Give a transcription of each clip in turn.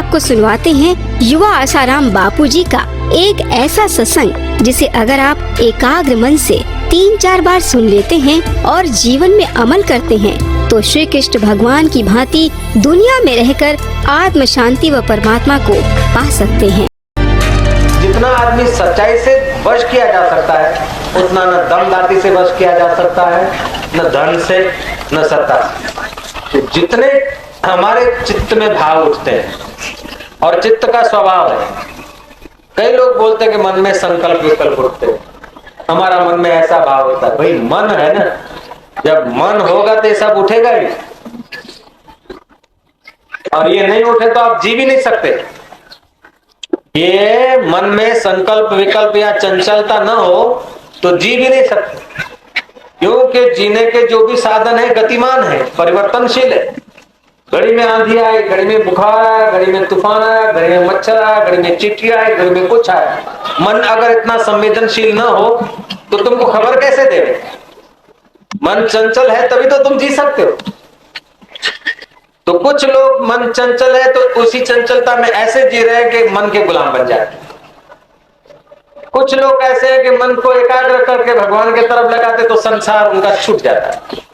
आपको सुनवाते हैं युवा आसाराम बापूजी का एक ऐसा सत्संग जिसे अगर आप एकाग्र मन से 3-4 बार सुन लेते हैं और जीवन में अमल करते हैं तो श्री कृष्ण भगवान की भांति दुनिया में रहकर आत्म शांति व परमात्मा को पा सकते हैं। जितना आदमी सच्चाई से वश किया जा सकता है उतना न दमदाती से वश किया जा सकता है, न धन से, न सत्ता से। जितने हमारे चित्त में भाव उठते हैं और चित्त का स्वभाव है, कई लोग बोलते हैं कि मन में संकल्प विकल्प उठते हैं, हमारा मन में ऐसा भाव होता है। भाई मन है ना, जब मन होगा तो सब उठेगा ही, और ये नहीं उठे तो आप जी भी नहीं सकते। ये मन में संकल्प विकल्प या चंचलता न हो तो जी भी नहीं सकते, क्योंकि जीने के जो भी साधन है गतिमान है, परिवर्तनशील है। घड़ी में आंधी आए, घड़ी में बुखार आया, घड़ी में तूफान आया, घड़ी में मच्छर आया, घड़ी में चींटी आए, घड़ी में कुछ आया। मन अगर इतना संवेदनशील न हो तो तुमको खबर कैसे देवे? मन चंचल है तभी तो तुम जी सकते हो। तो कुछ लोग मन चंचल है तो उसी चंचलता में ऐसे जी रहे हैं कि मन के गुलाम बन जाए। कुछ लोग ऐसे हैं कि मन को एकाग्र करके भगवान की तरफ लगाते तो संसार उनका छूट जाता है।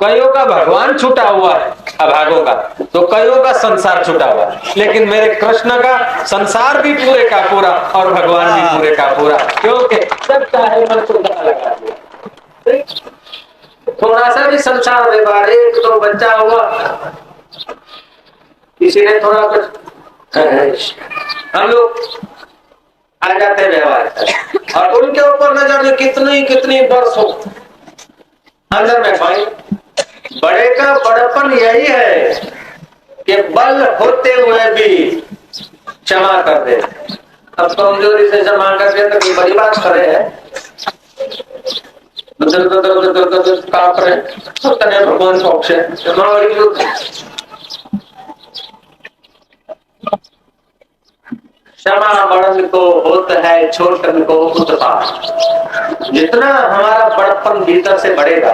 कईयों का भगवान छूटा हुआ है अभागों का, तो कईयों का संसार छूटा हुआ है, लेकिन मेरे कृष्ण का संसार भी पूरे का पूरा और भगवान भी पूरे का पूरा, क्योंकि सब चाहे मन को लगा दिया। थोड़ा सा भी संसार व्यवहार, एक तो बच्चा हुआ, किसी ने थोड़ा कुछ, हम लोग आ जाते व्यवहार और उनके ऊपर न जाने कितनी वर्ष हो अंदर में। भाई बड़े का बड़पन यही है कि बल होते हुए भी क्षमा कर दे। अब कमजोरी से क्षमा कर दे तो बड़ी बात करे है, काप रहे भगवान को क्षमा बड़न को होता है छोटन को उत्पाद। जितना हमारा बड़पन भीतर से बढ़ेगा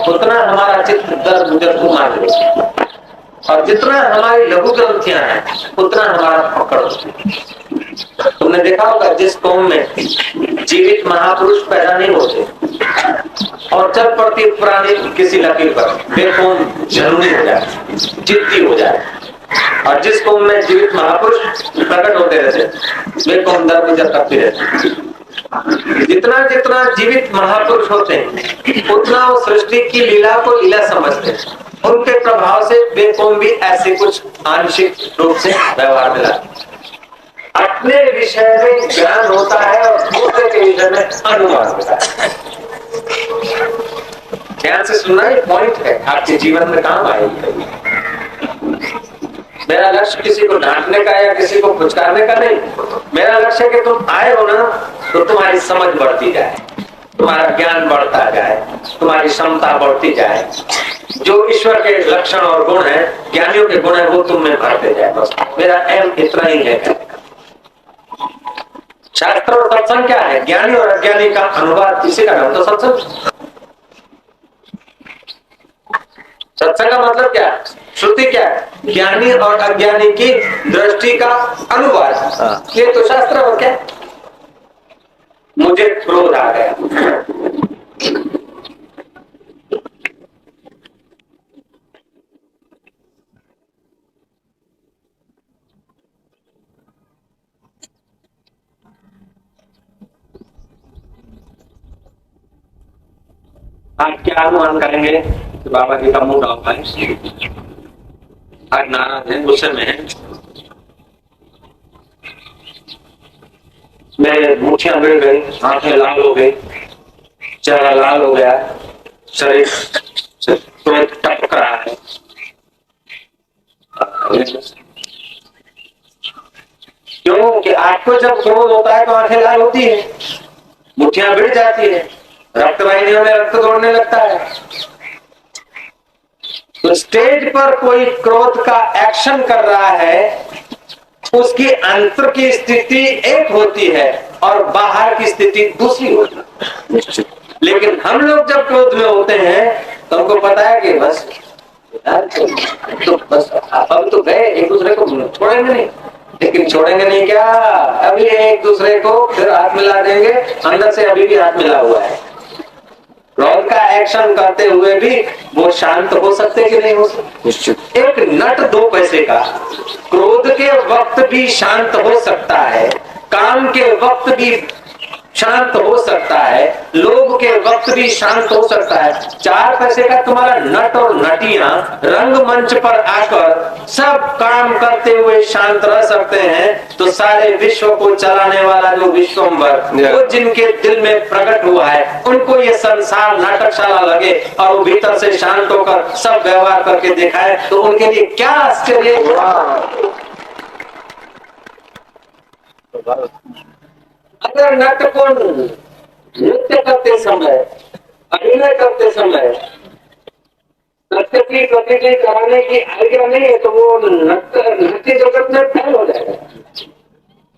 उतना हमारा चित्त दर गुजर को मारेगा, और जितना हमारी लघु ग्रंथियां हैं उतना हमारा पकड़ होती। तुमने देखा होगा जिस कौम में जीवित महापुरुष पैदा नहीं होते और चल पड़ती पुरानी किसी लकीर पर, वे कौम जरूरी हो जाए, जिद्दी हो जाए, और जिस कौम में जीवित महापुरुष प्रकट होते रहते वे कौम दर गुजर करती रहती। जितना जितना जीवित महापुरुष होते हैं उतना वो सृष्टि की लीला को लीला समझते हैं। उनके प्रभाव से वे कौम भी ऐसे कुछ आंशिक रूप से व्यवहार में लाते। अपने विषय में ज्ञान होता है और दूसरे के विषय में अनुमान होता है। ध्यान से सुनना, ये पॉइंट है, आपके जीवन में काम आएगी। मेरा लक्ष्य किसी को डांटने का या किसी को फुचकारने का नहीं, मेरा लक्ष्य है कि तुम आए हो ना तो तुम्हारी समझ बढ़ती जाए, तुम्हारा ज्ञान बढ़ता जाए, तुम्हारी क्षमता बढ़ती जाए, जो ईश्वर के लक्षण और गुण है, ज्ञानियों के गुण है, वो तुम में भरते जाए। बस मेरा एम इतना ही है। शास्त्र और सत्संग क्या है? ज्ञानी और अज्ञानी का अनुवाद, इसी का नाम तो सत्संग। सत्संग का मतलब क्या है? श्रुति क्या है? ज्ञानी और अज्ञानी की दृष्टि का अनुवाद। ये तो शास्त्र और क्या? मुझे क्रोध आ गया, आप क्या अनुमान करेंगे कि बाबा जी का मूड ऑफ है, आज नाराज है, गुस्से में है, मेरे मुठियां गिर गई, आंखें लाल हो गई, चेहरा लाल हो गया, शरीर से तुरंत टपक रहा है। क्योंकि आपको जब क्रोध होता है तो आंखें लाल होती है, मुठियां गिर जाती है, रक्त वाहिनियों में रक्त दौड़ने लगता है। तो स्टेज पर कोई क्रोध का एक्शन कर रहा है, उसकी अंतर की स्थिति एक होती है और बाहर की स्थिति दूसरी होती है। लेकिन हम लोग जब क्रोध में होते हैं तो हमको पता है कि बस तो बस अब तो गए, एक दूसरे को छोड़ेंगे नहीं, लेकिन छोड़ेंगे नहीं क्या, अभी एक दूसरे को फिर हाथ मिला देंगे, अंदर से अभी भी हाथ मिला हुआ है। क्रोध का एक्शन करते हुए भी वो शांत हो सकते कि नहीं हो सकते? एक नट 2 पैसे का क्रोध के वक्त भी शांत हो सकता है, काम के वक्त भी शांत हो सकता है, लोग के वक्त भी शांत हो सकता है। 4 पैसे का तुम्हारा नट और नटियां रंगमंच पर आकर सब काम करते हुए शांत रह सकते हैं, तो सारे विश्व को चलाने वाला जो विश्वम्भर, वो जिनके दिल में प्रकट हुआ है, उनको ये संसार नाटकशाला लगे और वो भीतर से शांत होकर सब व्यवहार करके दिखाए, तो उनके लिए क्या आश्चर्य। अगर नट को नृत्य करते समय, अभिनय करते समय सत्य की प्रतीति कराने की आज्ञा नहीं है, तो वो नृत्य जगत में फेल हो जाएगा।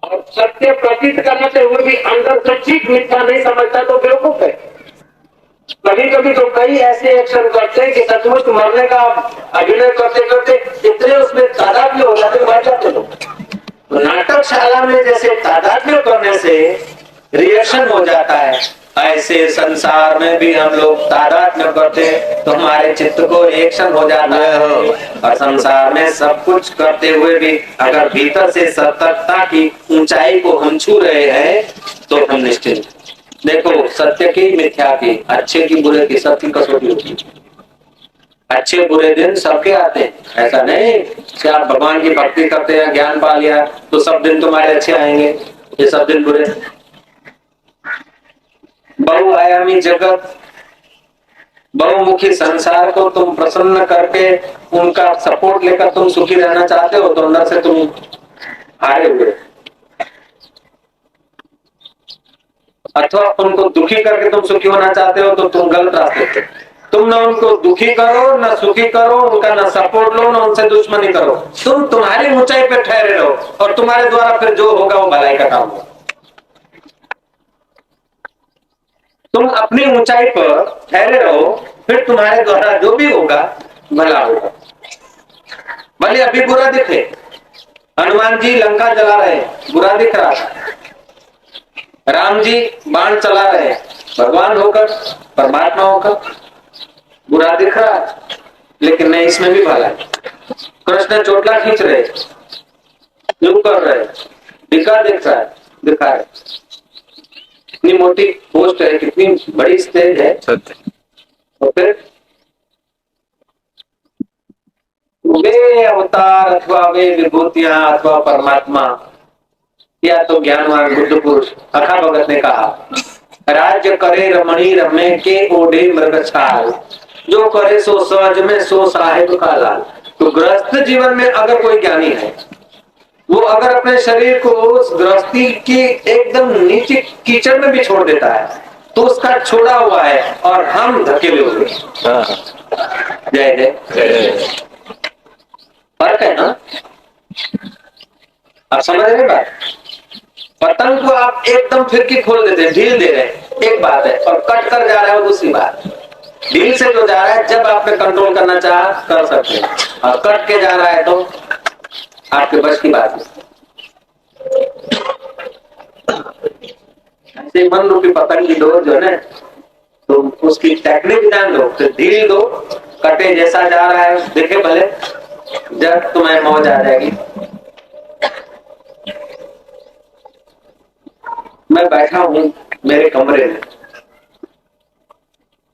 और सत्य प्रतीत करने हुए भी अंदर से ठीक मिथ्या नहीं समझता तो बेवकूफ है। कभी कभी तो कई ऐसे एक्शन करते हैं कि सचमुच मरने का अभिनय करते करते इतने उसमें तादात्म्य हो जाते मर जाते लोग। नाटकशाला में जैसे तादात्म्य करने से रिएक्शन हो जाता है, ऐसे संसार में भी हम लोग तादात्म्य करते तो हमारे चित्त को रिएक्शन हो जाता है। और संसार में सब कुछ करते हुए भी अगर भीतर से सतर्कता की ऊंचाई को हम छू रहे हैं तो हम निश्चिंत। देखो, सत्य की मिथ्या की, अच्छे की बुरे की, सबकी कसौटी होती है। अच्छे बुरे दिन सबके आते हैं, ऐसा नहीं कि आप भगवान की भक्ति करते हैं, ज्ञान पा लिया तो सब दिन तुम्हारे अच्छे आएंगे, ये सब दिन बुरे। बहुआयामी जगत, बहुमुखी संसार को तुम प्रसन्न करके उनका सपोर्ट लेकर तुम सुखी रहना चाहते हो, तो अंदर से तुम हारे हुए। अथवा उनको दुखी करके तुम सुखी होना चाहते हो तो तुम गलत रास्ते पे। तुम ना उनको दुखी करो ना सुखी करो, उनका ना सपोर्ट लो ना उनसे दुश्मनी करो, तुम तुम्हारी ऊंचाई पे ठहरे रहो और तुम्हारे द्वारा फिर जो होगा वो भलाई का काम होगा। तुम अपनी ऊंचाई पर ठहरे रहो, फिर तुम्हारे द्वारा जो भी होगा भला होगा। भले अभी बुरा दिखे, हनुमान जी लंका जला रहे, बुरा दिख रहा है, राम जी बाण चला रहे, भगवान होकर, परमात्मा होकर, बुरा दिख रहा है, लेकिन नहीं, इसमें भी भला है। कृष्ण चोटला खींच रहे, यूं कर रहे, दिखा दिख रहा है, दिखा है। कितनी मोटी पोस्ट है, कितनी बड़ी स्टेज है, और फिर वे अवतार अथवा वे विभूतियां अथवा परमात्मा, या तो ज्ञानवान बुद्ध पुरुष अखा भगत ने कहा, राज्य करे रमणी रमे के ओढ़े मृग छाल, जो करे सो सहज में सो साहेब का लाल। तो गृहस्थ जीवन में अगर कोई ज्ञानी है, वो अगर अपने शरीर को उस गृहस्थी की एकदम नीचे कीचड़ में भी छोड़ देता है तो उसका छोड़ा हुआ है और हम धकेले हुए। जय जय। फर्क है ना, आप समझ रहे बात? पतंग को आप एकदम फिरकी खोल देते, ढील दे रहे, एक बात है, और कट कर जा रहा है वो दूसरी बात। ढील से जो जा रहा है, जब आपने कंट्रोल करना चाहा कर सकते हैं, और कट के जा रहा है तो आपके बस की बात है। ऐसे मन रूपी पतंग की डोर जो है ना, तो उसकी टेक्निक जान लो, तो ढील दो, कटे जैसा जा रहा है देखे भले, जब तुम्हें मौज आ जाएगी। मैं बैठा हूं मेरे कमरे में,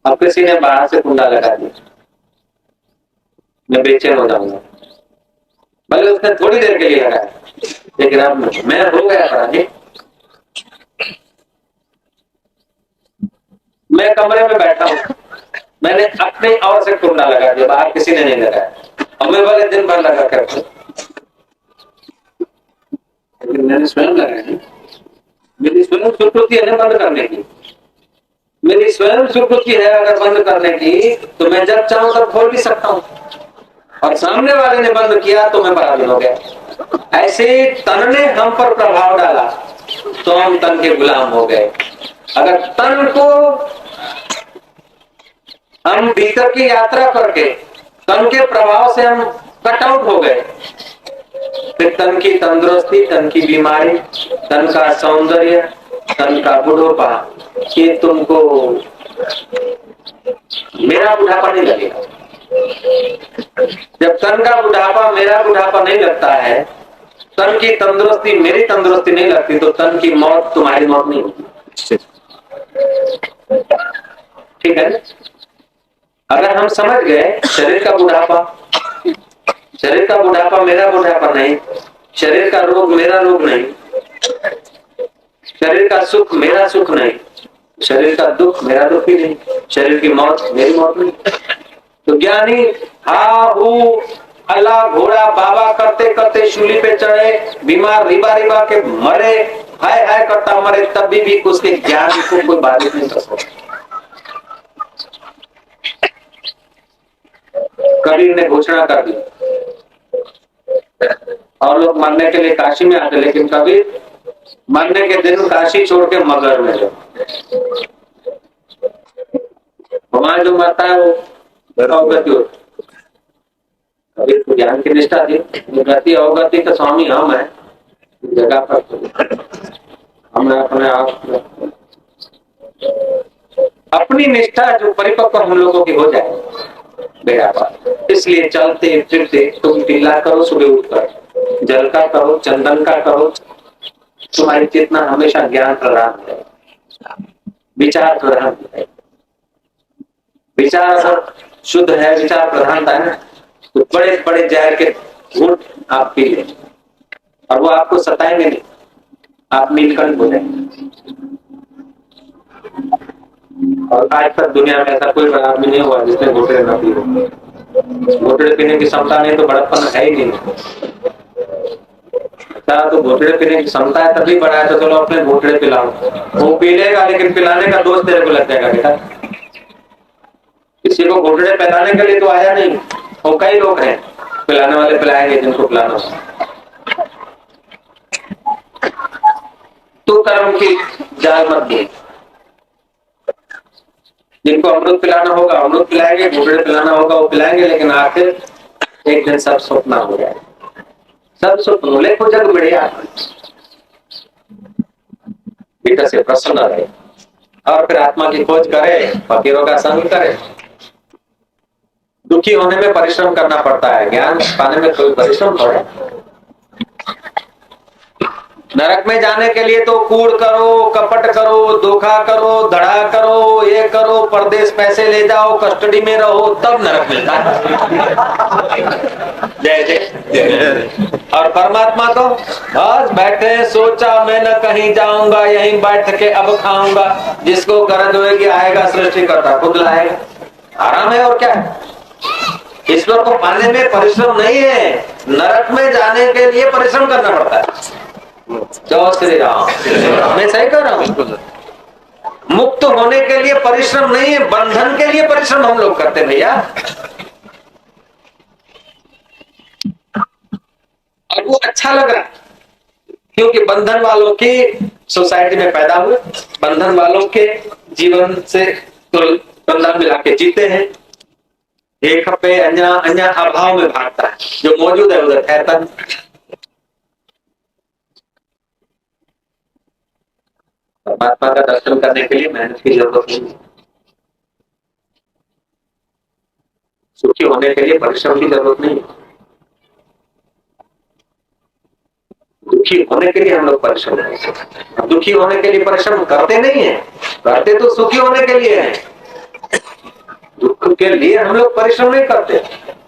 अब किसी ने बाहर से कुंडा लगा दिया, मैं बेचैन हो जाऊंगा। भले उसने थोड़ी देर के लिए लगाया, लेकिन अब मैं हो गया था। मैं कमरे में बैठा हूं, मैंने अपने और से कुंडा लगा दिया, बाहर किसी ने नहीं लगाया, और मैं भले दिन भर लगा करके, लेकिन मैंने स्वयं लगाया। मेरी स्वयं स्वीकृति है बंद करने की, मेरी स्वयं स्वीकृति है अगर बंद करने की, तो मैं जब चाहूं तब खोल भी सकता हूं, और सामने वाले ने बंद किया तो मैं पराधीन हो गया। ऐसे तन ने हम पर प्रभाव डाला तो हम तन के गुलाम हो गए। अगर तन को हम भीतर की यात्रा करके तन के प्रभाव से हम कट आउट हो गए। फिर तन की तंदुरुस्ती, तन की बीमारी, तन का सौंदर्य, तन का बुढ़ापा, ये तुमको मेरा बुढ़ापा नहीं लगेगा। जब तन का बुढ़ापा मेरा बुढ़ापा नहीं लगता है, तन की तंदुरुस्ती मेरी तंदुरुस्ती नहीं लगती, तो तन की मौत तुम्हारी मौत नहीं होती। ठीक है? अगर हम समझ गए शरीर का बुढ़ापा मेरा बुढ़ापा नहीं, शरीर का रोग मेरा रोग नहीं, शरीर का सुख मेरा सुख नहीं, शरीर का दुख मेरा दुख ही नहीं, शरीर की मौत मेरी मौत नहीं, तो ज्ञानी हा हू अल्लाह घोड़ा बाबा करते करते शूली पे चढ़े, बीमार रिबा रिबा के मरे, हाय हाय करता मरे, तभी भी उसके ज्ञान को कोई बाधित नहीं कर सकता। कबीर ने घोषणा कर दी और लोग मरने के लिए काशी में आते, लेकिन कबीर मरने के दिन काशी छोड़ के मगर में जाओ, वहां जो मरता है वो अवगति होती। कबीर को ज्ञान की निष्ठा थी, गति अवगति का स्वामी हम है जगह पर, हमने अपने आप अपनी निष्ठा जो परिपक्व हम लोगों की हो जाए बेड़ा पार। इसलिए चलते फिरते तुम टीला करो, सुबह उठकर जल का करो, चंदन का करो, तुम्हारी चेतना हमेशा ज्ञान प्रधान है, विचार प्रधान है। विचार अगर शुद्ध है, विचार प्रधानता है ना, तो बड़े बड़े जहर के घूंट आप पी लें और वो आपको सताएंगे नहीं, आप नीलकंठ हो जाएंगे। और आज तक दुनिया में ऐसा कोई बड़ा आदमी नहीं हुआ जिसने घोटड़े न पी हो। घोटड़े पीने की क्षमता नहीं तो बड़प्पन है ही नहीं। तो घोटड़े पीने की क्षमता है तभी बड़ा है, तो चलो अपने घोटड़े पिलाओ। वो पी लेगा लेकिन पिलाने का दोष तेरे को लग जाएगा बेटा। किसी को घोटड़े पिलाने के लिए तो आया नहीं, वो कई लोग हैं पिलाने वाले पिलाएंगे जिनको पिलाना। तो कर्म की जाल मत दी। जिनको अमृत पिलाना होगा अमृत पिलाएंगे, घोटड़े पिलाना होगा वो पिलाएंगे, लेकिन आखिर एक दिन सब स्वप्न हो जाए, सब स्वप्न बोले को जग बढ़िया बेटा से प्रसन्न रहे और फिर आत्मा की खोज करे, फकीरों का संग करे। दुखी होने में परिश्रम करना पड़ता है, ज्ञान पाने में कोई परिश्रम थोड़ा। नरक में जाने के लिए तो कूड़ करो, कपट करो, धोखा करो, धड़ा करो, ये करो, परदेश पैसे ले जाओ, कस्टडी में रहो, तब नरक मिलता है। जय जय। और परमात्मा तो बस बैठे सोचा मैं न कहीं जाऊंगा, यहीं बैठ के अब खाऊंगा, जिसको गरज होगी आएगा सृष्टि करता खुद लाएगा। आराम है और क्या है। ईश्वर को पाने में परिश्रम नहीं है, नरक में जाने के लिए परिश्रम करना पड़ता है। जय श्री राम। मैं सही कह रहा हूँ। मुक्त होने के लिए परिश्रम नहीं है, बंधन के लिए परिश्रम हम लोग करते भैया। और वो अच्छा लग रहा है क्योंकि बंधन वालों की सोसाइटी में पैदा हुए, बंधन वालों के जीवन से तो बंधन मिला के जीते हैं। एक पे अन्य अभाव में भागता है, जो मौजूद है उधर ठहरता है। परमात्मा का दर्शन करने के लिए मेहनत की जरूरत नहीं है, सुखी होने के लिए परिश्रम की जरूरत नहीं है। दुखी होने के लिए हम लोग परिश्रम करते हैं, दुखी होने के लिए परिश्रम करते नहीं है, करते तो सुखी होने के लिए है। दुख के लिए हम लोग परिश्रम नहीं करते,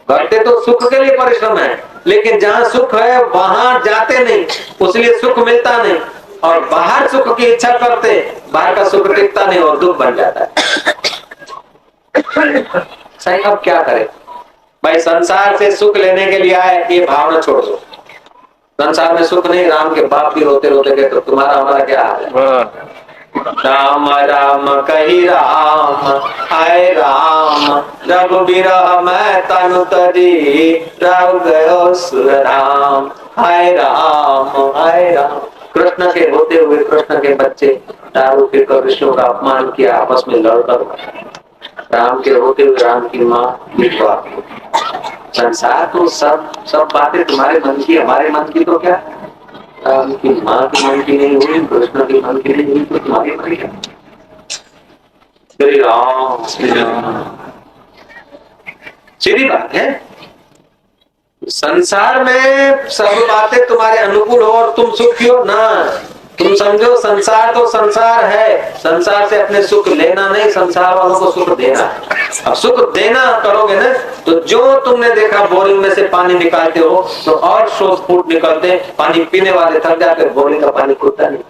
करते तो सुख के लिए परिश्रम है। लेकिन जहाँ सुख है वहां जाते नहीं, उसलिए सुख मिलता नहीं। और बाहर सुख की इच्छा करते, बाहर का सुख टिकता नहीं और दुख बन जाता है। सही। अब क्या करें भाई, संसार से सुख लेने के लिए आए, ये भावना छोड़ दो। संसार में सुख नहीं। राम के बाप भी रोते रोते गए तो तुम्हारा हमारा क्या हाल है। राम राम कही राम, हाय राम रघुबीरह मैं तनु तजी, रघु गयो सुर राम, हाय राम हाय राम। कृष्ण के होते हुए कृष्ण के बच्चे दारू पीकर विष्णु का अपमान किया, आपस में लड़कर। राम के होते हुए राम की माँ विधवा। संसार तो सब बातें तुम्हारे मन की, हमारे मन की तो क्या, राम की माँ की मन की नहीं हुई, कृष्ण की मन की नहीं हुई, तो तुम्हारी मन की। श्री राम श्री राम, सीधी बात है। संसार में सब बातें तुम्हारे अनुकूल हो और तुम सुखी हो ना। तुम समझो संसार तो संसार है, संसार से अपने सुख लेना नहीं, संसार वालों को सुख देना। अब सुख देना करोगे ना तो जो तुमने देखा बोरिंग में से पानी निकालते हो तो और स्रोत फूट निकलते, पानी पीने वाले थक जाते, बोरिंग का पानी खुलता नहीं।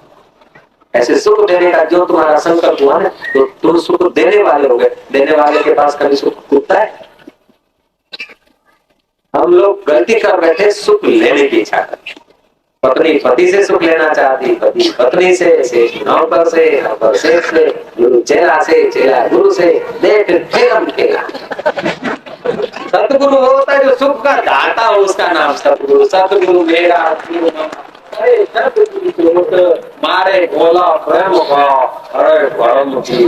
ऐसे सुख देने का जो तुम्हारा संकल्प हुआ ना तो तुम सुख देने वाले हो गए। देने वाले के पास कभी सुख खुलता है? हम लोग गलती कर बैठे, सुख लेने की इच्छा करते। पत्नी पति से सुख लेना चाहती, पति पत्नी से नौकर से, नौकर से गुरु चेला से, चेला गुरु से, देख फिल्म खेला। सतगुरु वो होता है जो सुख का दाता हो, उसका नाम सतगुरु। सतगुरु मेरा अरे सतगुरु मारे बोला प्रेम भाव, अरे परम की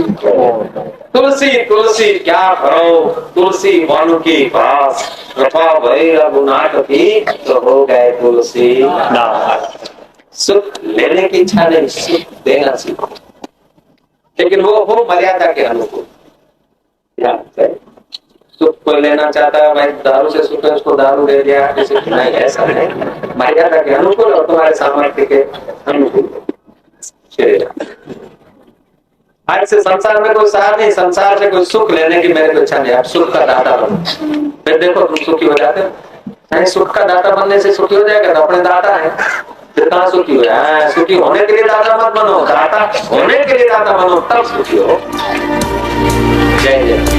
तुलसी तुलसी क्या भरो, तुलसी वन की घास, कृपा भई रघुनाथ की तो हो गए तुलसी दास। सुख लेने की इच्छा नहीं, सुख देना सीखो, लेकिन वो हो मर्यादा के अनुकूल। सुख को लेना चाहता है भाई, दारू से सुख है उसको दारू दे दिया, नहीं, ऐसा नहीं, मर्यादा के अनुकूल और तुम्हारे सामर्थ्य के अनुकूल। आज से संसार में कोई सार नहीं, संसार से कोई सुख लेने की मेरे को इच्छा नहीं। आप सुख का दाता बनो, फिर देखो तुम सुखी हो जाते हो। नहीं, सुख का दाता बनने से सुखी हो जाएगा तो अपने दाता है, फिर कहाँ सुखी हो? सुखी होने के लिए दाता मत बनो, दाता होने के लिए दाता बनो, तब सुखी हो। जय जय।